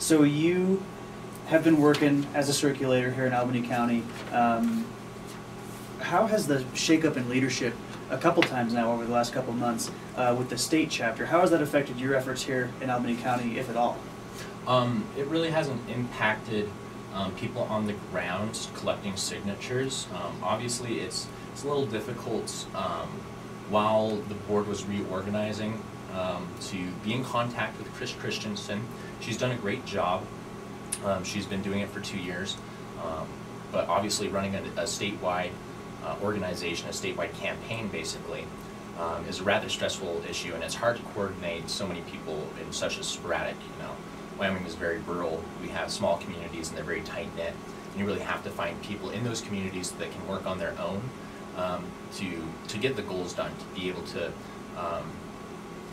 So you have been working as a circulator here in Albany County. How has the shakeup in leadership a couple times now over the last couple months with the state chapter, how has that affected your efforts here in Albany County, if at all? It really hasn't impacted people on the ground collecting signatures. Obviously, it's a little difficult while the board was reorganizing to be in contact with Chris Christensen. She's done a great job. She's been doing it for 2 years, but obviously running a statewide organization, a statewide campaign basically, is a rather stressful issue, and it's hard to coordinate so many people in such a sporadic, Wyoming is very rural. We have small communities and they're very tight-knit. And you really have to find people in those communities that can work on their own to get the goals done, to be able to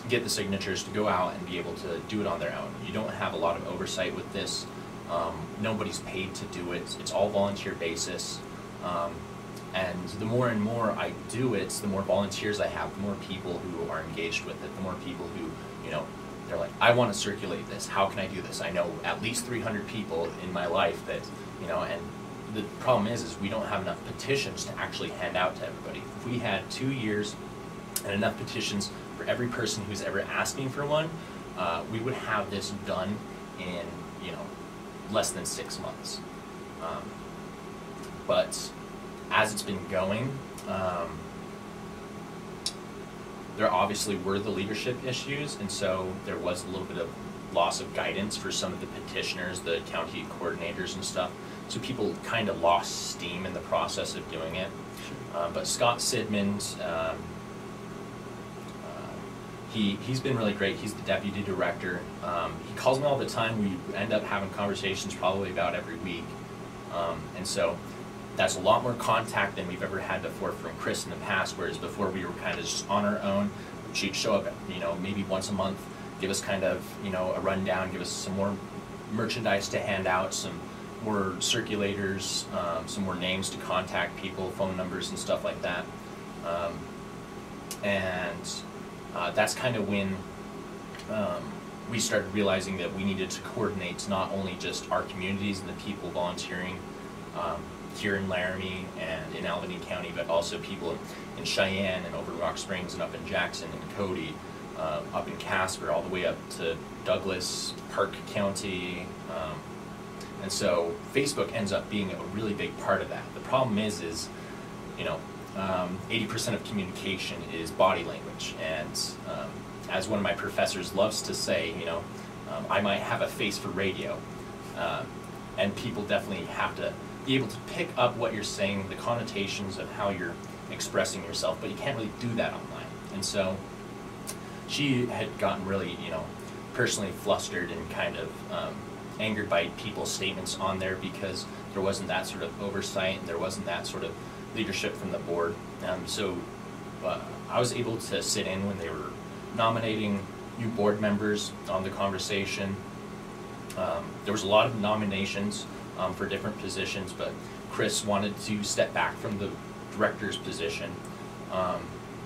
get the signatures, to go out and be able to do it on their own. You don't have a lot of oversight with this. Nobody's paid to do it. It's all volunteer basis. And the more and more I do it, the more volunteers I have, the more people who are engaged with it, the more people who, they're like, I want to circulate this. How can I do this? I know at least 300 people in my life that, and the problem is we don't have enough petitions to actually hand out to everybody. If we had 2 years and enough petitions for every person who's ever asking for one, we would have this done in, less than 6 months. But as it's been going, there obviously were the leadership issues, and so there was a little bit of loss of guidance for some of the petitioners, the county coordinators and stuff. So people kind of lost steam in the process of doing it. But Scott Sidmond, he's been really great. He's the deputy director. He calls me all the time. We end up having conversations probably about every week. And so that's a lot more contact than we've ever had before from Chris in the past, whereas before we were kind of just on our own. She'd show up, maybe once a month, give us kind of, a rundown, give us some more merchandise to hand out, some more circulators, some more names to contact people, phone numbers and stuff like that. That's kind of when we started realizing that we needed to coordinate not only just our communities and the people volunteering here in Laramie and in Albany County, but also people in Cheyenne and over Rock Springs and up in Jackson and Cody, up in Casper, all the way up to Douglas, Park County. And so Facebook ends up being a really big part of that. The problem is 80% of communication is body language, and as one of my professors loves to say, I might have a face for radio, and people definitely have to be able to pick up what you're saying, the connotations of how you're expressing yourself, but you can't really do that online. And so she had gotten really, personally flustered and kind of angered by people's statements on there because there wasn't that sort of oversight and there wasn't that sort of leadership from the board. So I was able to sit in when they were nominating new board members on the conversation. There was a lot of nominations for different positions, but Chris wanted to step back from the director's position.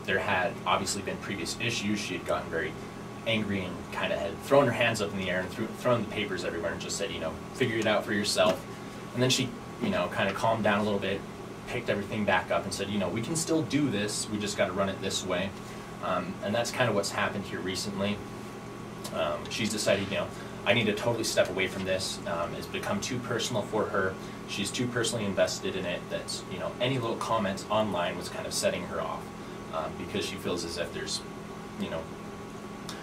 There had obviously been previous issues. She had gotten very angry and kind of had thrown her hands up in the air and thrown the papers everywhere and just said, figure it out for yourself. And then she, kind of calmed down a little bit, picked everything back up and said, we can still do this, we just got to run it this way. And that's kind of what's happened here recently. She's decided, I need to totally step away from this. It's become too personal for her. She's too personally invested in it that, any little comments online was kind of setting her off because she feels as if there's,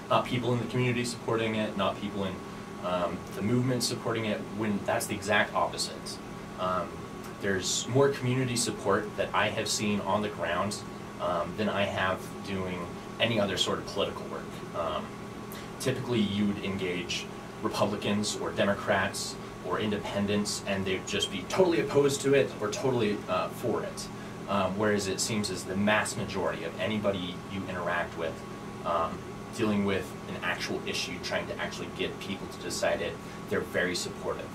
not people in the community supporting it, not people in the movement supporting it, when that's the exact opposite. There's more community support that I have seen on the ground than I have doing any other sort of political work. Typically you would engage Republicans or Democrats or independents and they'd just be totally opposed to it or totally for it. Whereas it seems as the mass majority of anybody you interact with dealing with an actual issue, trying to actually get people to decide it, they're very supportive.